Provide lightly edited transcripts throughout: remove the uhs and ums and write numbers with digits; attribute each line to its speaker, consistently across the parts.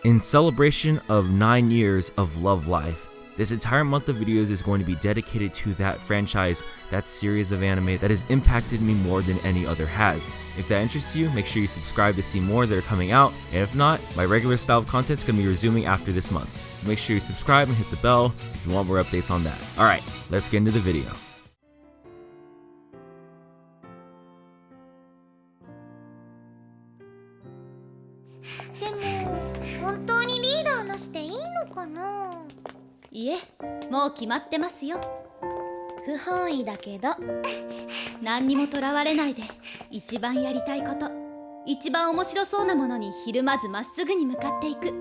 Speaker 1: In celebration of 9 years of Love Live, this entire month of videos is going to be dedicated to that franchise, that series of anime that has impacted me more than any other has. If that interests you, make sure you subscribe to see more that are coming out, and if not, my regular style of content is going to be resuming after this month. So make sure you subscribe and hit the bell if you want more updates on that. Alright, let's get into the video.
Speaker 2: いえ、もう決まってますよ。不本意だけど何にもとらわれないで一番やりたいこと、一番面白そうなものにひるまずまっすぐに向かっていく。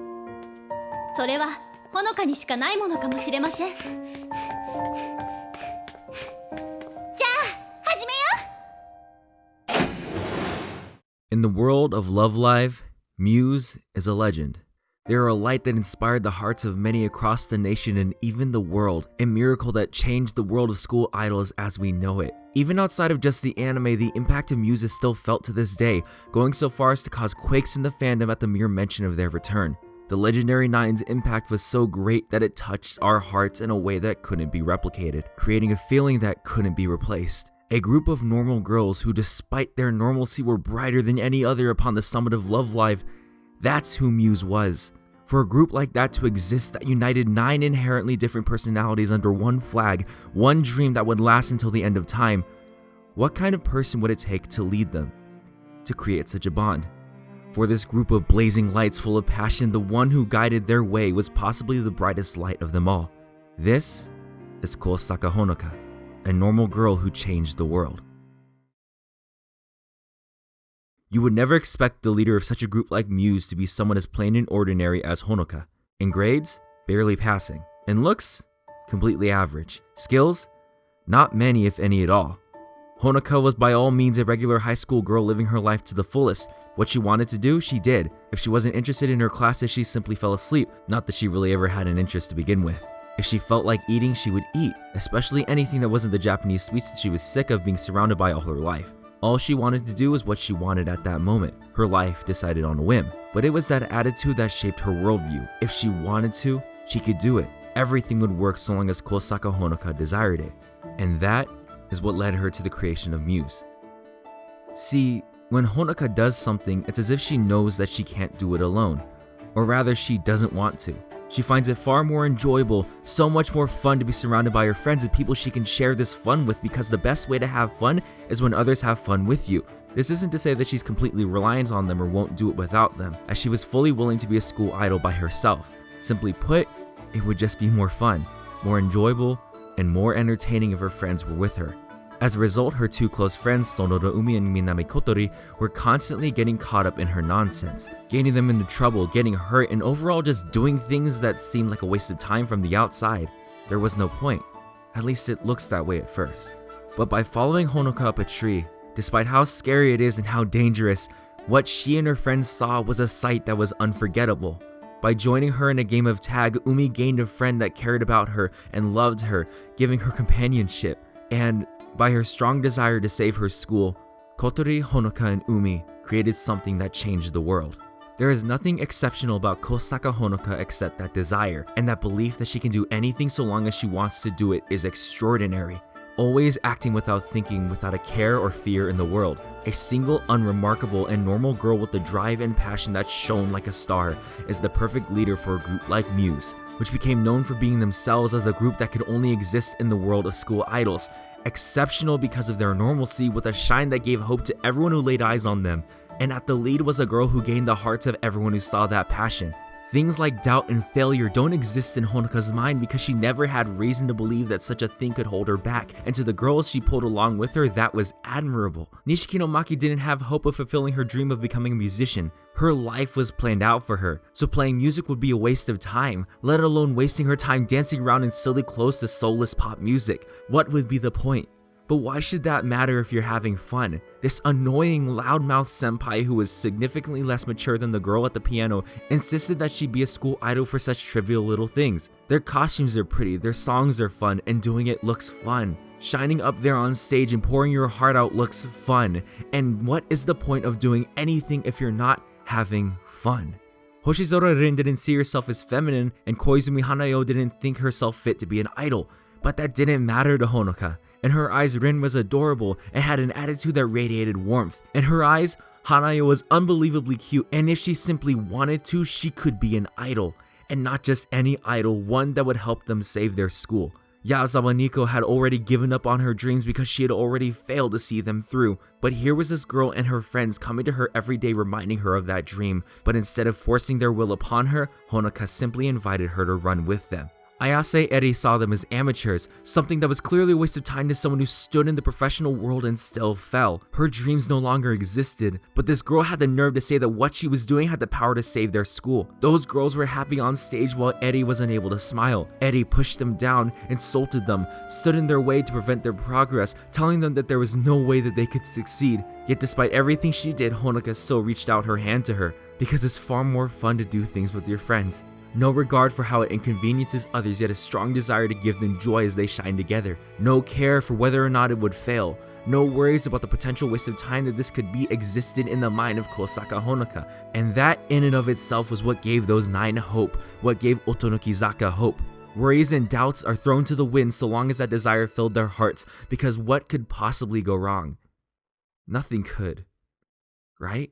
Speaker 2: それはほのかにしかないものかもしれません。じゃあ始めよう。
Speaker 1: In the world of Love Live, Muse is a legend. They are a light that inspired the hearts of many across the nation and even the world, a miracle that changed the world of school idols as we know it. Even outside of just the anime, the impact of Muse is still felt to this day, going so far as to cause quakes in the fandom at the mere mention of their return. The legendary Nine's impact was so great that it touched our hearts in a way that couldn't be replicated, creating a feeling that couldn't be replaced. A group of normal girls who, despite their normalcy, were brighter than any other upon the summit of Love Live. That's who Muse was. For a group like that to exist that united 9 inherently different personalities under one flag, one dream that would last until the end of time, what kind of person would it take to lead them, to create such a bond? For this group of blazing lights full of passion, the one who guided their way was possibly the brightest light of them all. This is Kousaka Honoka, a normal girl who changed the world. You would never expect the leader of such a group like Muse to be someone as plain and ordinary as Honoka. In grades, barely passing. In looks, completely average. Skills, not many if any at all. Honoka was by all means a regular high school girl living her life to the fullest. What she wanted to do, she did. If she wasn't interested in her classes, she simply fell asleep. Not that she really ever had an interest to begin with. If she felt like eating, she would eat, especially anything that wasn't the Japanese sweets that she was sick of being surrounded by all her life. All she wanted to do was what she wanted at that moment. Her life decided on a whim. But it was that attitude that shaped her worldview. If she wanted to, she could do it. Everything would work so long as Kousaka Honoka desired it. And that is what led her to the creation of Muse. See, when Honoka does something, it's as if she knows that she can't do it alone. Or rather, she doesn't want to. She finds it far more enjoyable, so much more fun to be surrounded by her friends and people she can share this fun with, because the best way to have fun is when others have fun with you. This isn't to say that she's completely reliant on them or won't do it without them, as she was fully willing to be a school idol by herself. Simply put, it would just be more fun, more enjoyable, and more entertaining if her friends were with her. As a result, her two close friends, Sonoda Umi and Minami Kotori, were constantly getting caught up in her nonsense, getting them into trouble, getting hurt, and overall just doing things that seemed like a waste of time from the outside. There was no point. At least it looks that way at first. But by following Honoka up a tree, despite how scary it is and how dangerous, what she and her friends saw was a sight that was unforgettable. By joining her in a game of tag, Umi gained a friend that cared about her and loved her, giving her companionship. And by her strong desire to save her school, Kotori, Honoka, and Umi created something that changed the world. There is nothing exceptional about Kousaka Honoka except that desire, and that belief that she can do anything so long as she wants to do it is extraordinary. Always acting without thinking, without a care or fear in the world. A single, unremarkable, and normal girl with the drive and passion that shone like a star is the perfect leader for a group like Muse, which became known for being themselves as a group that could only exist in the world of school idols. Exceptional because of their normalcy, with a shine that gave hope to everyone who laid eyes on them. And at the lead was a girl who gained the hearts of everyone who saw that passion. Things like doubt and failure don't exist in Honoka's mind because she never had reason to believe that such a thing could hold her back, and to the girls she pulled along with her, that was admirable. Nishiki no Maki didn't have hope of fulfilling her dream of becoming a musician. Her life was planned out for her, so playing music would be a waste of time, let alone wasting her time dancing around in silly clothes to soulless pop music. What would be the point? But why should that matter if you're having fun? This annoying loudmouth senpai who was significantly less mature than the girl at the piano insisted that she be a school idol for such trivial little things. Their costumes are pretty, their songs are fun, and doing it looks fun. Shining up there on stage and pouring your heart out looks fun. And what is the point of doing anything if you're not having fun? Hoshizora Rin didn't see herself as feminine, and Koizumi Hanayo didn't think herself fit to be an idol. But that didn't matter to Honoka. In her eyes, Rin was adorable and had an attitude that radiated warmth. In her eyes, Hanayo was unbelievably cute, and if she simply wanted to, she could be an idol. And not just any idol, one that would help them save their school. Yazawa Nico had already given up on her dreams because she had already failed to see them through. But here was this girl and her friends coming to her every day reminding her of that dream. But instead of forcing their will upon her, Honoka simply invited her to run with them. Ayase Eri saw them as amateurs, something that was clearly a waste of time to someone who stood in the professional world and still fell. Her dreams no longer existed, but this girl had the nerve to say that what she was doing had the power to save their school. Those girls were happy on stage while Eri was unable to smile. Eri pushed them down, insulted them, stood in their way to prevent their progress, telling them that there was no way that they could succeed. Yet despite everything she did, Honoka still reached out her hand to her, because it's far more fun to do things with your friends. No regard for how it inconveniences others, yet a strong desire to give them joy as they shine together. No care for whether or not it would fail. No worries about the potential waste of time that this could be existed in the mind of Kousaka Honoka. And that in and of itself was what gave those 9 hope, what gave Otonokizaka hope. Worries and doubts are thrown to the wind so long as that desire filled their hearts, because what could possibly go wrong? Nothing could. Right?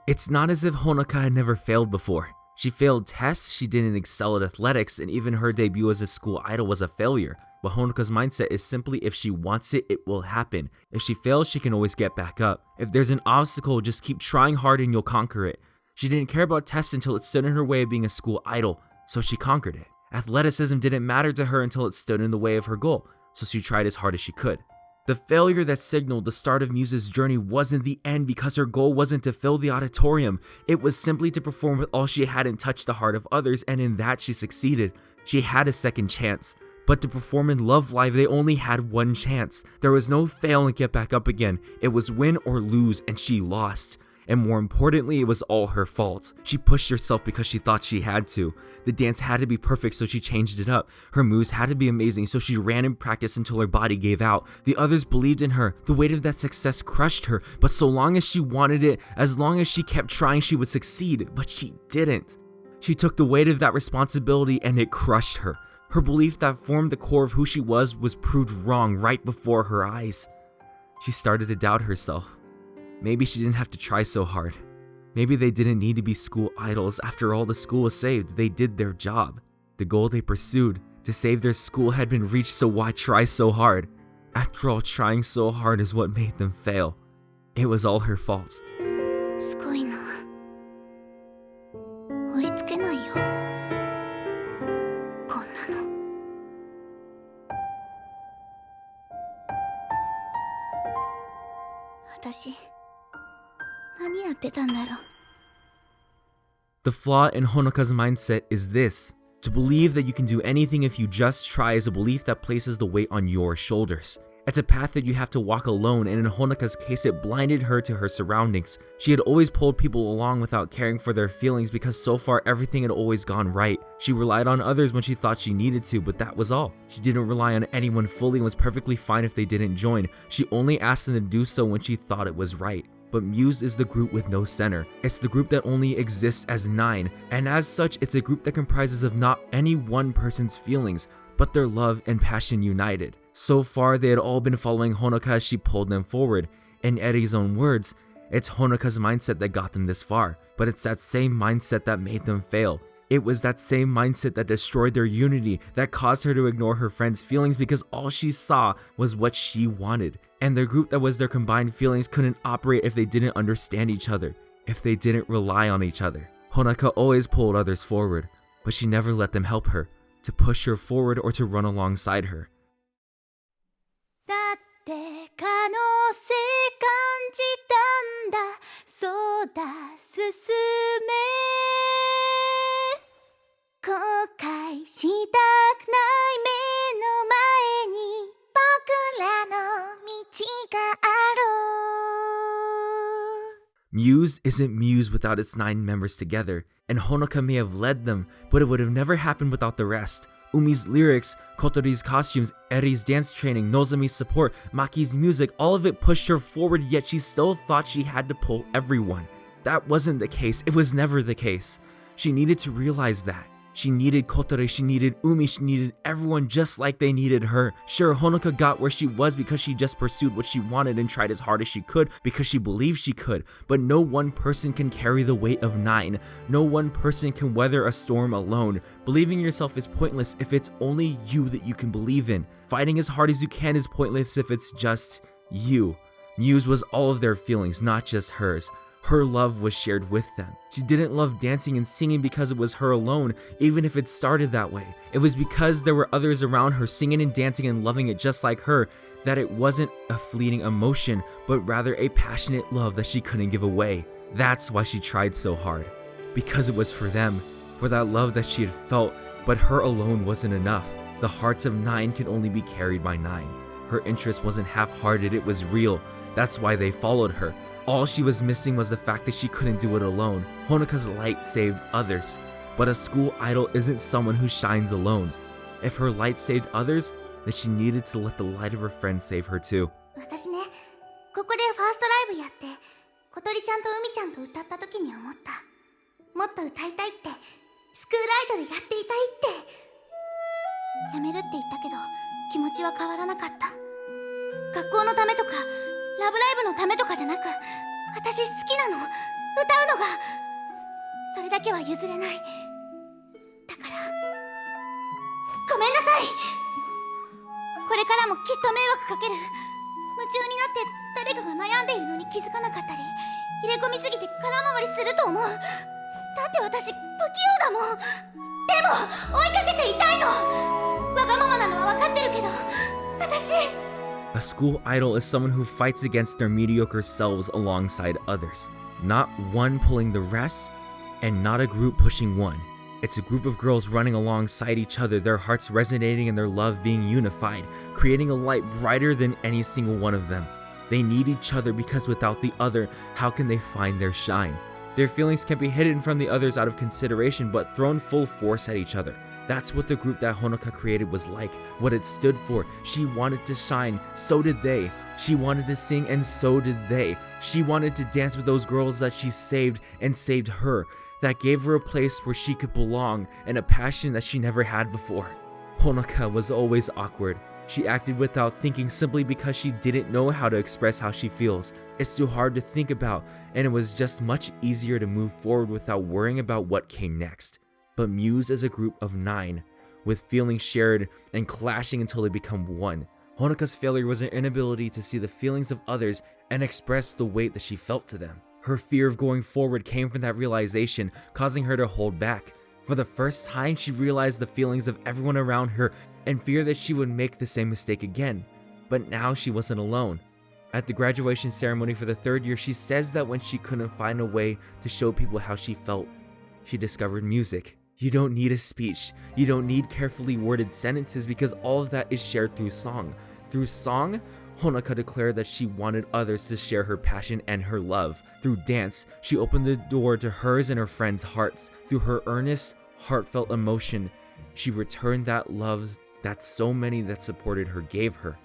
Speaker 1: It's not as if Honoka had never failed before. She failed tests, she didn't excel at athletics, and even her debut as a school idol was a failure. But Honoka's mindset is simply if she wants it, it will happen. If she fails, she can always get back up. If there's an obstacle, just keep trying hard and you'll conquer it. She didn't care about tests until it stood in her way of being a school idol, so she conquered it. Athleticism didn't matter to her until it stood in the way of her goal, so she tried as hard as she could. The failure that signaled the start of Muse's journey wasn't the end because her goal wasn't to fill the auditorium. It was simply to perform with all she had and touch the heart of others, and in that she succeeded. She had a second chance. But to perform in Love Live, they only had one chance. There was no fail and get back up again. It was win or lose, and she lost. And more importantly, it was all her fault. She pushed herself because she thought she had to. The dance had to be perfect, so she changed it up. Her moves had to be amazing, so she ran and practiced until her body gave out. The others believed in her. The weight of that success crushed her, but so long as she wanted it, as long as she kept trying, she would succeed, but she didn't. She took the weight of that responsibility and it crushed her. Her belief that formed the core of who she was proved wrong right before her eyes. She started to doubt herself. Maybe she didn't have to try so hard. Maybe they didn't need to be school idols. After all, the school was saved. They did their job. The goal they pursued, to save their school, had been reached, so why try so hard? After all, trying so hard is what made them fail. It was all her fault.
Speaker 2: すごいな。追いつけないよ。こんなの。私。何やってたんだろう。
Speaker 1: The flaw in Honoka's mindset is this. To believe that you can do anything if you just try is a belief that places the weight on your shoulders. It's a path that you have to walk alone, and in Honoka's case, it blinded her to her surroundings. She had always pulled people along without caring for their feelings because so far everything had always gone right. She relied on others when she thought she needed to, but that was all. She didn't rely on anyone fully and was perfectly fine if they didn't join. She only asked them to do so when she thought it was right. But Muse is the group with no center. It's the group that only exists as 9, and as such, it's a group that comprises of not any one person's feelings, but their love and passion united. So far, they had all been following Honoka as she pulled them forward. In Eri's own words, it's Honoka's mindset that got them this far, but it's that same mindset that made them fail. It was that same mindset that destroyed their unity, that caused her to ignore her friends' feelings because all she saw was what she wanted. And the group that was their combined feelings couldn't operate if they didn't understand each other, if they didn't rely on each other. Honoka always pulled others forward, but she never let them help her, to push her forward or to run alongside her.
Speaker 2: だって可能性感じたんだ。そうだ、進め。後悔したくない目の前に僕らの道がある。
Speaker 1: Muse isn't Muse without its 9 members together, and Honoka may have led them, but it would have never happened without the rest. Umi's lyrics, Kotori's costumes, Eri's dance training, Nozomi's support, Maki's music, all of it pushed her forward, yet she still thought she had to pull everyone. That wasn't the case. It was never the case. She needed to realize that. She needed Kotori, she needed Umi, she needed everyone just like they needed her. Sure, Honoka got where she was because she just pursued what she wanted and tried as hard as she could because she believed she could. But no one person can carry the weight of 9. No one person can weather a storm alone. Believing in yourself is pointless if it's only you that you can believe in. Fighting as hard as you can is pointless if it's just you. Muse was all of their feelings, not just hers. Her love was shared with them. She didn't love dancing and singing because it was her alone, even if it started that way. It was because there were others around her singing and dancing and loving it just like her that it wasn't a fleeting emotion, but rather a passionate love that she couldn't give away. That's why she tried so hard. Because it was for them, for that love that she had felt, but her alone wasn't enough. The hearts of 9 can only be carried by 9. Her interest wasn't half-hearted, it was real. That's why they followed her. All she was missing was the fact that she couldn't do it alone. Honoka's light saved others, but a school idol isn't someone who shines alone. If her light saved others, then she needed to let the light of her friends save her too.
Speaker 2: 私ね、ここでファーストライブやって、小鳥ちゃんと海ちゃんと歌った時に思った。もっと歌いたいって、スクールアイドルやっていたいって。やめるって言ったけど、気持ちは変わらなかった。学校のためとか、ラブライブのためとかじゃなく、私好きなの、歌うのが、それだけは譲れない。だから、ごめんなさい。これからもきっと迷惑かける。夢中になって誰かが悩んでいるのに気づかなかったり、入れ込みすぎて空回りすると思う。だって私不器用だもん。でも追いかけていたいの。わがままなのは分かってるけど、私。
Speaker 1: A school idol is someone who fights against their mediocre selves alongside others. Not one pulling the rest, and not a group pushing one. It's a group of girls running alongside each other, their hearts resonating and their love being unified, creating a light brighter than any single one of them. They need each other because without the other, how can they find their shine? Their feelings can be hidden from the others out of consideration, but thrown full force at each other. That's what the group that Honoka created was like, what it stood for. She wanted to shine, so did they. She wanted to sing, and so did they. She wanted to dance with those girls that she saved and saved her. That gave her a place where she could belong and a passion that she never had before. Honoka was always awkward. She acted without thinking simply because she didn't know how to express how she feels. It's too hard to think about, and it was just much easier to move forward without worrying about what came next. But Muse is a group of 9, with feelings shared and clashing until they become one. Honoka's failure was her inability to see the feelings of others and express the weight that she felt to them. Her fear of going forward came from that realization, causing her to hold back. For the first time, she realized the feelings of everyone around her and feared that she would make the same mistake again. But now she wasn't alone. At the graduation ceremony for the 3rd year, she says that when she couldn't find a way to show people how she felt, she discovered music. You don't need a speech. You don't need carefully worded sentences because all of that is shared through song. Through song, Honoka declared that she wanted others to share her passion and her love. Through dance, she opened the door to hers and her friends' hearts. Through her earnest, heartfelt emotion, she returned that love that so many that supported her gave her.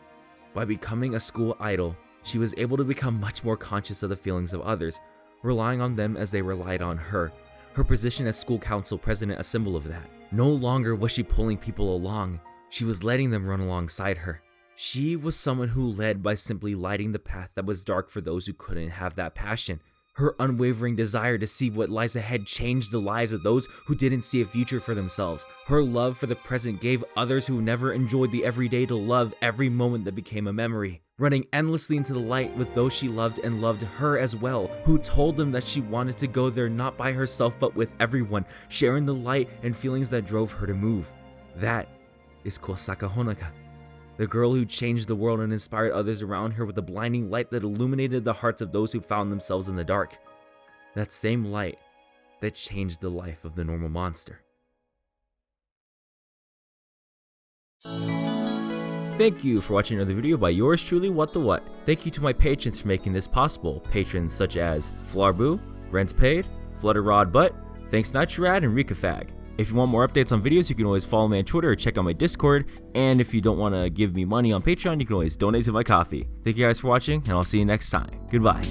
Speaker 1: By becoming a school idol, she was able to become much more conscious of the feelings of others, relying on them as they relied on her. Her position as school council president a symbol of that. No longer was she pulling people along, she was letting them run alongside her. She was someone who led by simply lighting the path that was dark for those who couldn't have that passion. Her unwavering desire to see what lies ahead changed the lives of those who didn't see a future for themselves. Her love for the present gave others who never enjoyed the everyday to love every moment that became a memory. Running endlessly into the light with those she loved and loved her as well, who told them that she wanted to go there not by herself but with everyone, sharing the light and feelings that drove her to move. That is Kousaka Honoka, the girl who changed the world and inspired others around her with a blinding light that illuminated the hearts of those who found themselves in the dark. That same light that changed the life of the normal monster. Thank you for watching another video by yours truly, WattheWut. Thank you to my patrons for making this possible. Patrons such as Flarbu, Rents Paid, Flutterrod Butt, Thanks Nitrad, and Rika Fag. If you want more updates on videos, you can always follow me on Twitter or check out my Discord. And if you don't want to give me money on Patreon, you can always donate to my coffee. Thank you guys for watching, and I'll see you next time. Goodbye.